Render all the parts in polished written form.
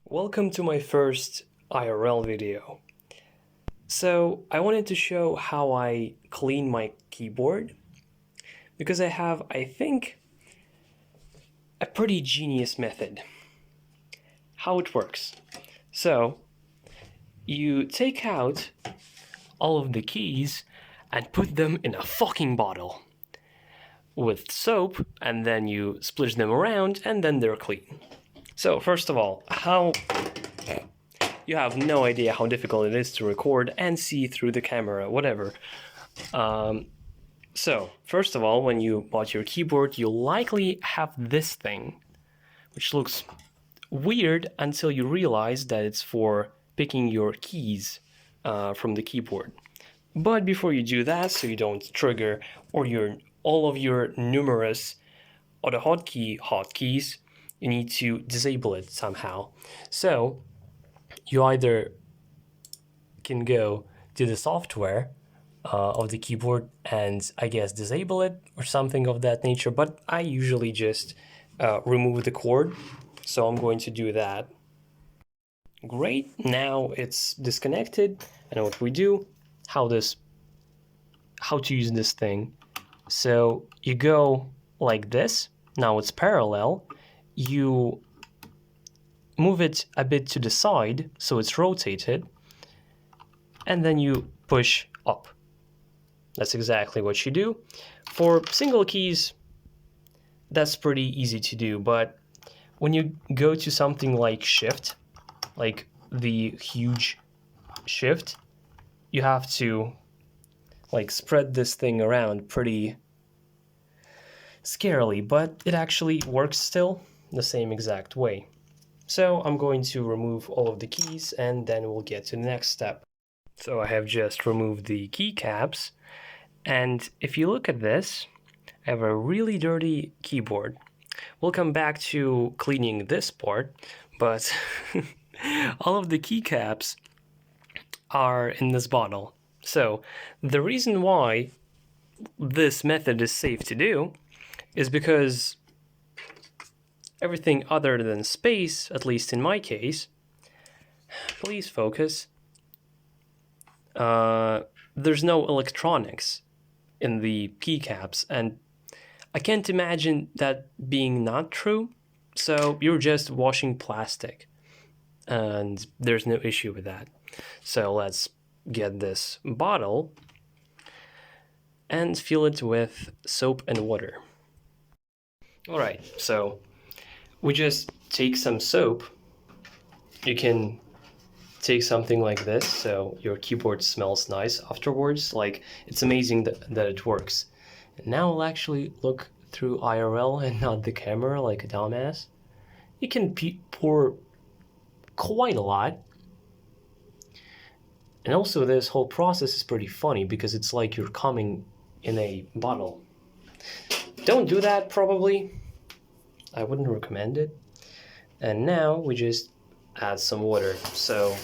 Welcome to my first IRL video. So I wanted to show how I clean my keyboard because I have, I think, a pretty genius method. How it works. So you take out all of the keys and put them in a fucking bottle with soap, and then you splish them around and then they're clean. So first of all, you have no idea how difficult it is to record and see through the camera, whatever. So, first of all, when you bought your keyboard, you likely have this thing, which looks weird until you realize that it's for picking your keys from the keyboard. But before you do that, so you don't trigger all of your numerous auto hotkeys, you need to disable it somehow. So you either can go to the software of the keyboard and I guess disable it or something of that nature, but I usually just remove the cord, so I'm going to do that. Great, now it's disconnected. And what we do, how to use this thing. So you go like this, now it's parallel, you move it a bit to the side so it's rotated, and then you push up. That's exactly what you do. For single keys, that's pretty easy to do, but when you go to something like Shift, like the huge Shift, you have to spread this thing around pretty scarily, but it actually works still the same exact way. So I'm going to remove all of the keys and then we'll get to the next step. So I have just removed the keycaps, and if you look at this, I have a really dirty keyboard. We'll come back to cleaning this part, but all of the keycaps are in this bottle. So the reason why this method is safe to do is because everything other than space, at least in my case, please focus, there's no electronics in the keycaps, and I can't imagine that being not true, so you're just washing plastic, and there's no issue with that. So let's get this bottle and fill it with soap and water. Alright, so we just take some soap. You can take something like this so your keyboard smells nice afterwards. It's amazing that it works. And now I'll actually look through IRL and not the camera like a dumbass. You can pour quite a lot. And also this whole process is pretty funny because it's like you're coming in a bottle. Don't do that, probably. I wouldn't recommend it. And now we just add some water. So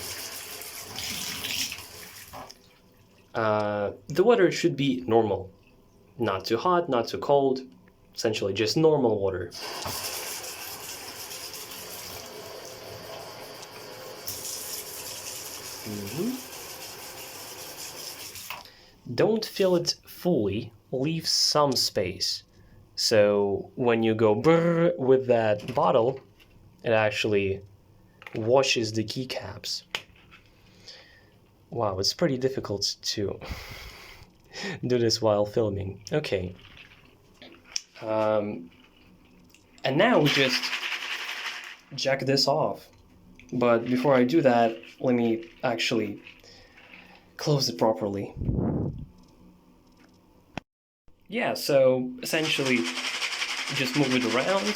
the water should be normal. Not too hot, not too cold. Essentially just normal water. Don't fill it fully, leave some space. So when you go brrr with that bottle, it actually washes the keycaps. Wow, it's pretty difficult to do this while filming. Okay. And now we just jack this off. But before I do that, let me actually close it properly. Yeah, so essentially just move it around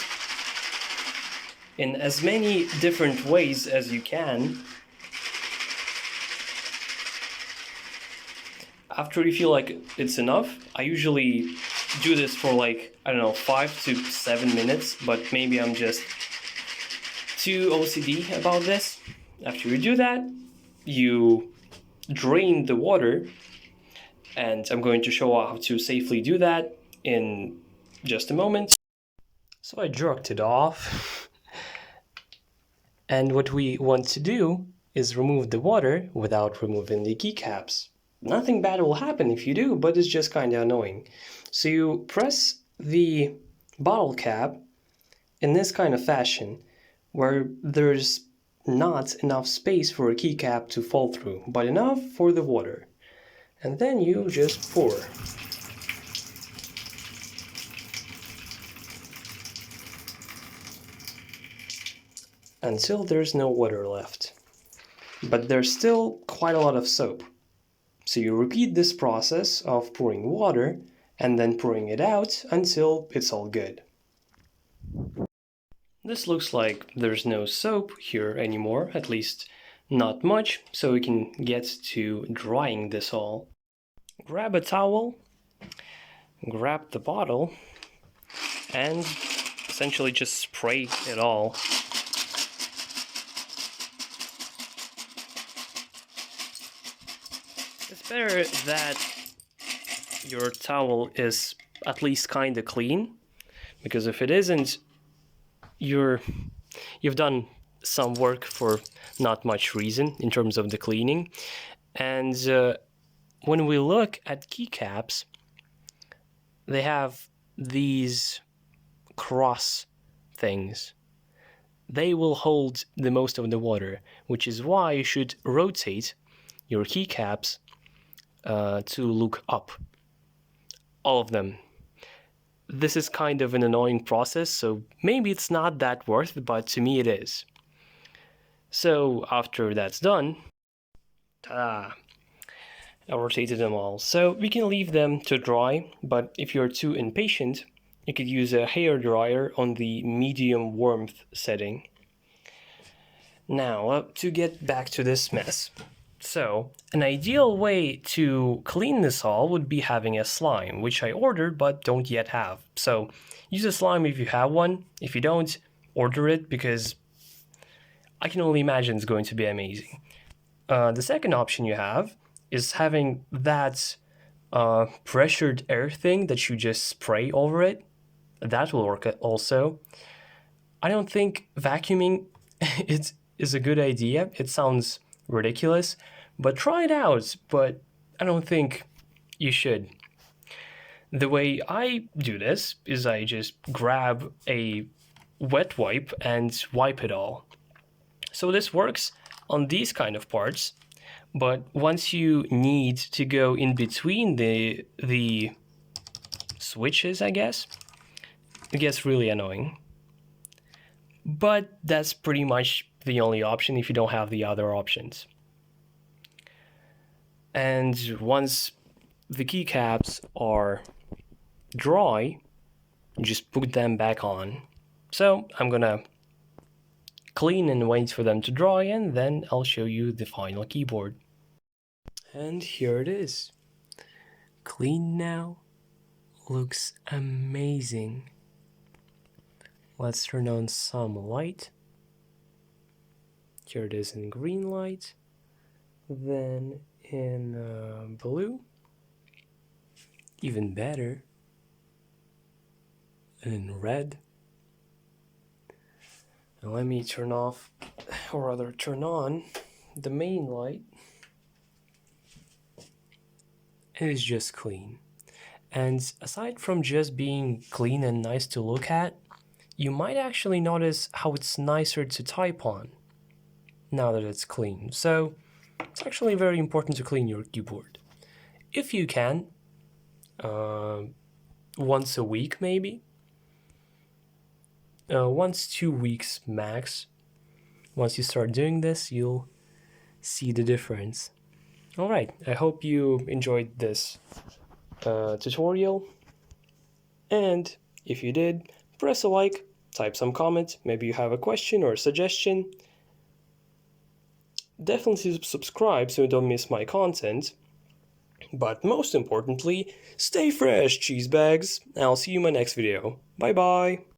in as many different ways as you can. After you feel like it's enough, I usually do this for 5 to 7 minutes, but maybe I'm just too OCD about this. After you do that, you drain the water, and I'm going to show how to safely do that in just a moment. So I jerked it off. And what we want to do is remove the water without removing the keycaps. Nothing bad will happen if you do, but it's just kind of annoying. So you press the bottle cap in this kind of fashion, where there's not enough space for a keycap to fall through, but enough for the water. And then you just pour. Until there's no water left. But there's still quite a lot of soap. So you repeat this process of pouring water and then pouring it out until it's all good. This looks like there's no soap here anymore, at least not much, so we can get to drying this all. Grab a towel, grab the bottle, and essentially just spray it all. It's better that your towel is at least kind of clean, because if it isn't, you've done some work for not much reason in terms of the cleaning. And when we look at keycaps, they have these cross things. They will hold the most of the water, which is why you should rotate your keycaps to look up. All of them. This is kind of an annoying process, so maybe it's not that worth it, but to me it is. So after that's done, ta-da! I rotated them all. So we can leave them to dry, but if you're too impatient, you could use a hair dryer on the medium warmth setting. Now, to get back to this mess. So, an ideal way to clean this all would be having a slime, which I ordered but don't yet have. So, use a slime if you have one. If you don't, order it, because I can only imagine it's going to be amazing. The second option you have is having that pressured air thing that you just spray over it. That will work also. I don't think vacuuming is a good idea. It sounds ridiculous, but try it out. But I don't think you should. The way I do this is I just grab a wet wipe and wipe it all. So this works on these kind of parts, but once you need to go in between the switches, I guess, it gets really annoying. But that's pretty much the only option if you don't have the other options. And once the keycaps are dry, just put them back on. So I'm gonna clean and wait for them to dry, and then I'll show you the final keyboard. And here it is. Clean now. Looks amazing. Let's turn on some light. Here it is in green light, then in blue, even better, and in red. Now let me turn off, or rather turn on, the main light. It is just clean. And aside from just being clean and nice to look at, you might actually notice how it's nicer to type on now that it's clean. So it's actually very important to clean your keyboard. If you can, once a week maybe, once 2 weeks max. Once you start doing this, you'll see the difference. Alright, I hope you enjoyed this tutorial, and if you did, press a like, type some comment, maybe you have a question or a suggestion. Definitely subscribe so you don't miss my content. But most importantly, stay fresh, cheese bags. I'll see you in my next video. Bye bye!